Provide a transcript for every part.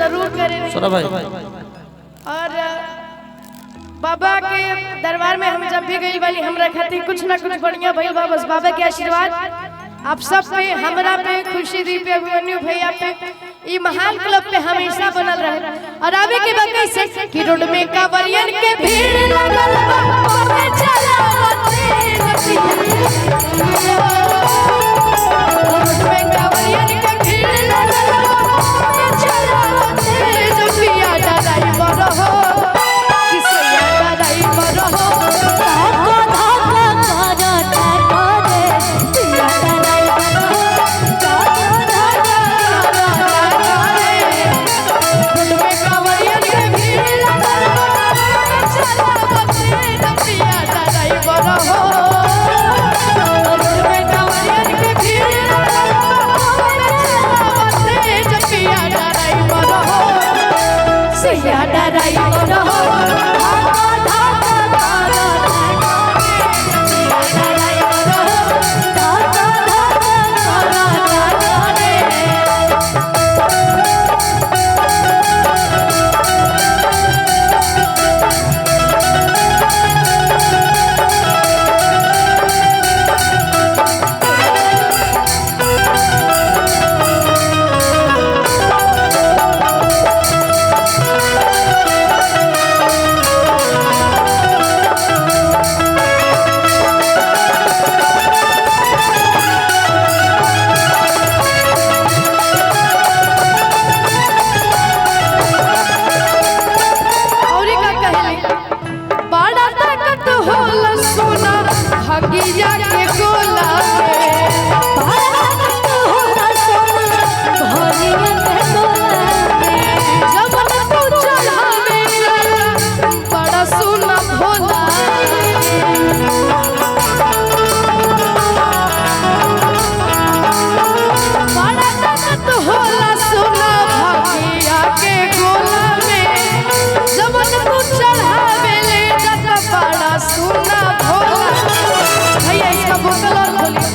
जरूर करें भाई। और बाबा के दरबार में हम जब भी गई वाली हमरा खातिर कुछ ना कुछ बढ़िया भइल बा। बस बाबा के आशीर्वाद आप सब पे, हमरा पे, खुशी दी पे, अभिमन्यु भैया पे, ये महान क्लब पे हमेशा बनल रहे। और आवे के बाद कैसे कि रोड में कांवरियन के भीड़ लगल बा, ओमे चलावते नचिया। रोड में कांवरियन के भीड़ लगल बा, ओमे चलावते नचिया। ड्राइवर हो किसया ड्राइवर हो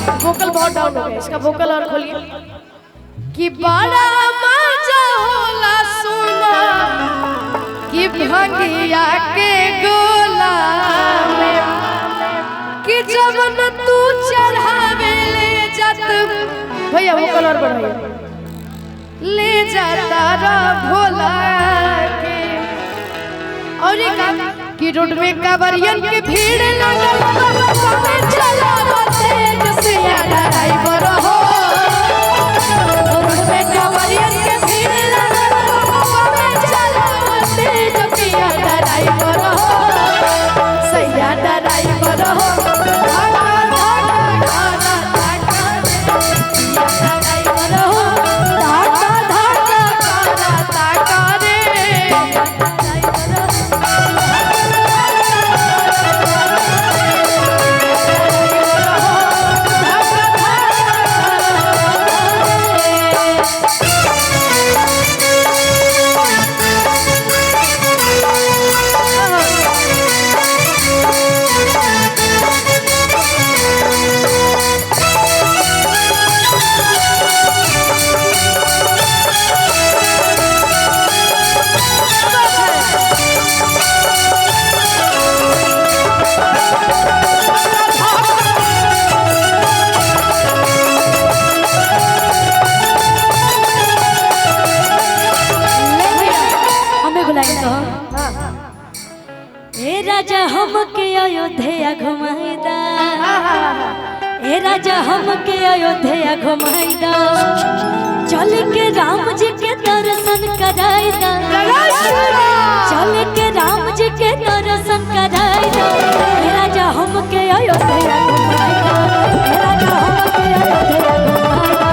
इसका वोकल और खोलिए कि बड़ा मजा होला सुना कि भंगिया के गोला में कि जब न तू चढ़ावे ले जात भैया वोकल और बढ़ाइए ले जाता रा भोला के। और ये का कि रोड में कांवरियन के भीड़ लगल बा, चलावते जसिया ड्राइवर हो। रोड में कांवरियन के भीड़ लगल बा, चलावते जसिया ड्राइवर हो। सैया ड्राइवर हो राजा हमके अयोध्या घुमाईदा, ए राजा हमके अयोध्या घुमाईदा, चल के राम जी के दर्शन कराईदा, चल के राम जी के दर्शन कराईदा। ए राजा हमके अयोध्या घुमाईदा, ए राजा हमके अयोध्या घुमाईदा,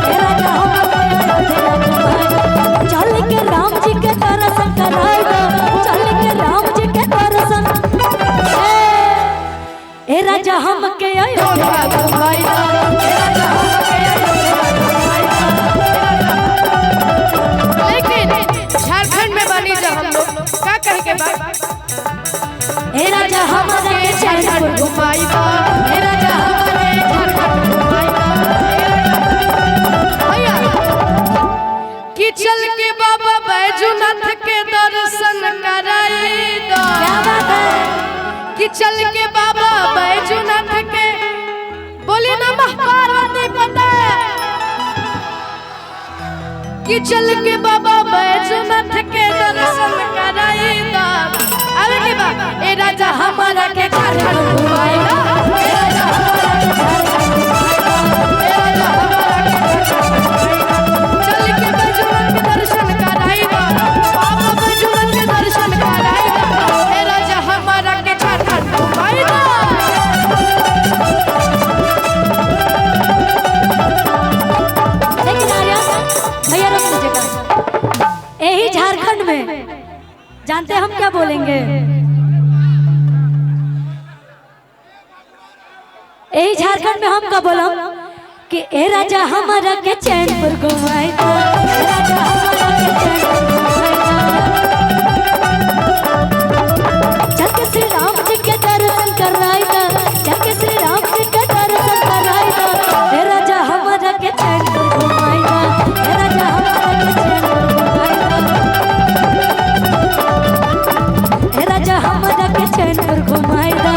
ए राजा हमके अयोध्या घुमाईदा, चल के राम जी के दर्शन कराईदा, चल के राम जी के दर्शन। ए राजा हमके अयोध्या घुमाईदा, ए राजा हमके अयोध्या घुमाईदा। लेकिन झारखंड में बनी जब हम लोग का कह के बात ए राजा हमके झारखंड घुमाईदा, ए राजा हमके झारखंड घुमाईदा। भैया कि चल के बाबा बैठ बैजूनाथ के दर्शन कराई दो। क्या बात है कि चल के बाबा बैजूनाथ के बोली नमः पार्वती पते कि चल के बाबा बैजूनाथ के दर्शन कराई दो। अरे के बा ए राजा हमारा के झारखंड घुमाएगा, ए राजा हमारा के झारखंड घुमाएगा, ए राजा हमारा के चल के बैजूनाथ के दर्शन कराई दो। बाबा बैजूनाथ के दर्शन कराई दो, ए राजा हमारा के झारखंड घुमाएगा। लेकिन आर्या भैया रुक लीजिएगा, यही झारखंड में जानते हैं हम क्या बोलेंगे? यही झारखंड में हम क्या बोला कि ए राजा हमारा के चैनपुर घुमाए दो, ए राजा हमारा के चैनपुर घुमाए दो। चल के श्री राम जी के दर्शन कराई दो, चल के श्री राम जी के दर्शन कराई दो। ए राजा हमारा के चैनपुर घुमाए दो, ए राजा हमारा के चैनपुर घुमाए दो, ए राजा हमारा के चैनपुर घुमाए दो।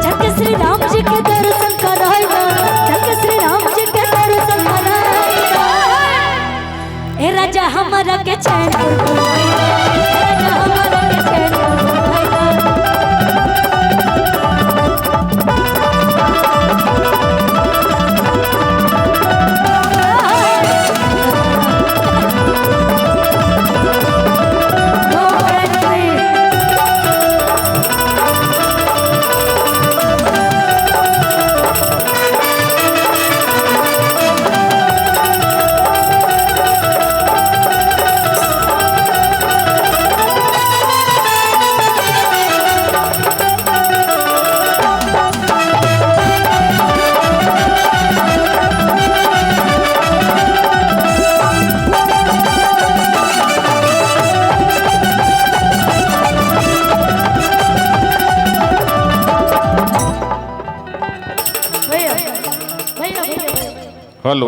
चल के श्री राम जी के दर्शन कराई दो, चल के श्री राम जी के दर्शन कराई दो। ए राजा हमारा के चैनपुर घुमाए दो, ए राजा हमारा के चैनपुर घुमाए दो। भैया भैया हेलो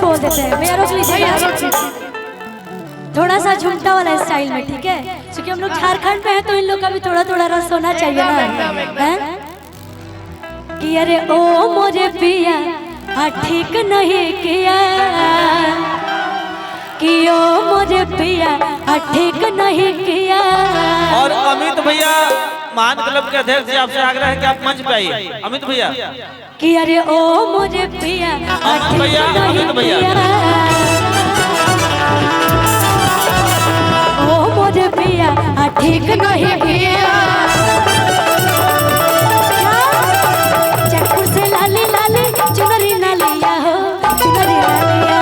बोल देते हैं भैया, रोक लीजिए थोड़ा सा झुमटा वाला स्टाइल में, ठीक है? क्योंकि हम लोग झारखंड में हैं तो इन लोग का भी थोड़ा थोड़ा रस होना चाहिए ना, हैं? कि अरे ओ मोरे पिया ठीक नहीं किया, कि ओ मोरे पिया ठीक नहीं किया। और अमित भैया महान क्लब के अध्यक्ष जी आपसे आग्रह है कि आप मंच पे आइए। अमित भैया कि अरे ओ मोरे पिया अमित भैया, अमित भैया ओ मोरे पिया ठीक नहीं किया। चक्कर से लाली लाली चुनरी ना लिया हो, चुनरी ना लिया,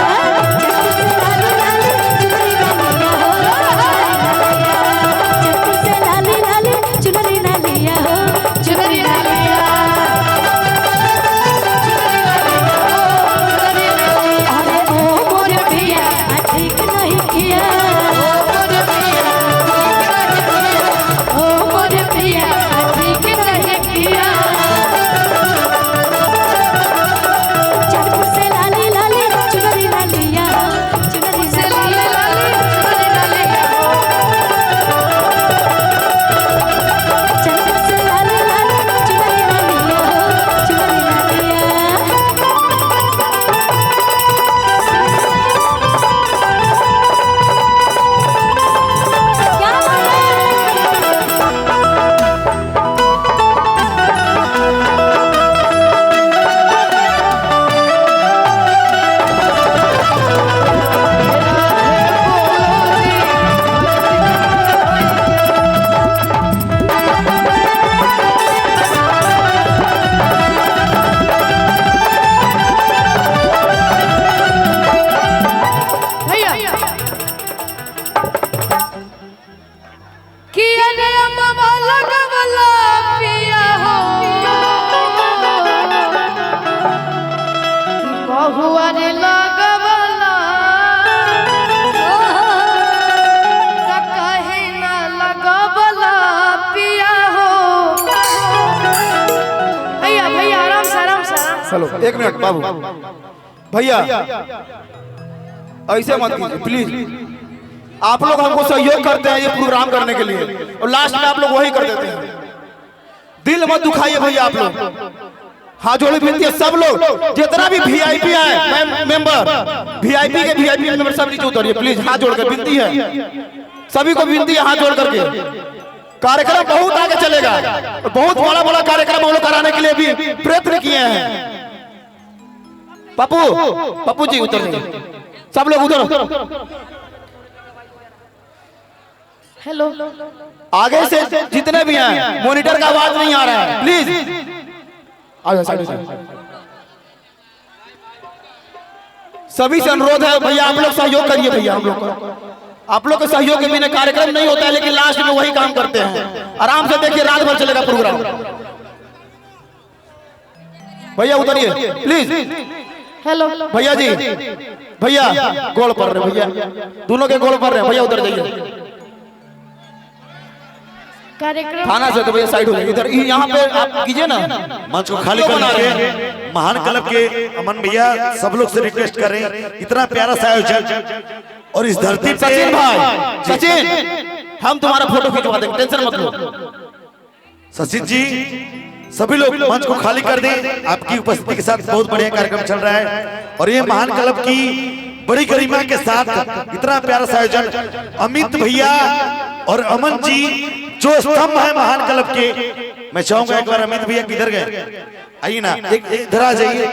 चक्कर से लाली लाली चुनरी ना लिया हो, चक्कर से लाली लाली चुनरी ना लिया हो, चुनरी ना लिया। अरे ओ मोरे पिया ठीक नहीं किया, ओ मोरे पिया चलो 1 मिनट बाबू भैया ऐसे मत कीजिए प्लीज। आप लोग हमको सहयोग करते हैं ये प्रोग्राम करने के लिए और लास्ट में आप लोग वही कर देते हैं। दिल मत दुखाइए भैया आप लोग। हाँ जोड़ी विनती है सब लोग जितना भी वीआईपी है मेंबर वीआईपी के वीआईपी मेंबर सब नीचे उतरिए प्लीज। हाथ जोड़कर विनती है सभी को विनती है हाथ जोड़ करके। कार्यक्रम बहुत आगे चलेगा और बहुत बड़ा बड़ा कार्यक्रम हम लोग कराने के लिए भी प्रयत्न किए हैं। पप्पू जी उतर सब लोग उधर। हेलो आगे से जितने भी हैं मॉनिटर का आवाज नहीं आ रहा है प्लीज आ जाओ साइड से। सभी से अनुरोध है भैया आप लोग सहयोग करिए भैया। हम लोग को आप लोग के सहयोग के बिना कार्यक्रम नहीं होता है लेकिन लास्ट में वही काम करते हैं। आराम से देखिए रात भर चलेगा प्रोग्राम। भैया उतरिए प्लीज। हेलो भैया जी भैया गोल पर रहे भैया दोनों के गोल पर रहे भैया उधर जाइए। कार्यक्रम थाना से तो भैया साइड हो जाइए इधर यहाँ पे आप कीजिए ना मंच को खाली करना है। महान क्लब के अमन भैया सब लोग से रिक्वेस्ट कर रहे हैं इतना प्यारा सा आयोजन और इस धरती पे सचिन भाई सचिन हम तुम्हारा फोटो खिंचवा देंगे टेंशन मत लो। सचिन जी सभी लोग मंच को खाली कर दें। आपकी उपस्थिति के साथ बहुत बढ़िया कार्यक्रम चल रहा है और ये महान क्लब की बड़ी गरिमा के साथ इतना प्यारा सा आयोजन अमित भैया और अमन जी जो स्तंभ है महान क्लब के। मैं चाहूंगा एक बार अमित भैया किधर गए आइए ना एक इधर आ जाइए।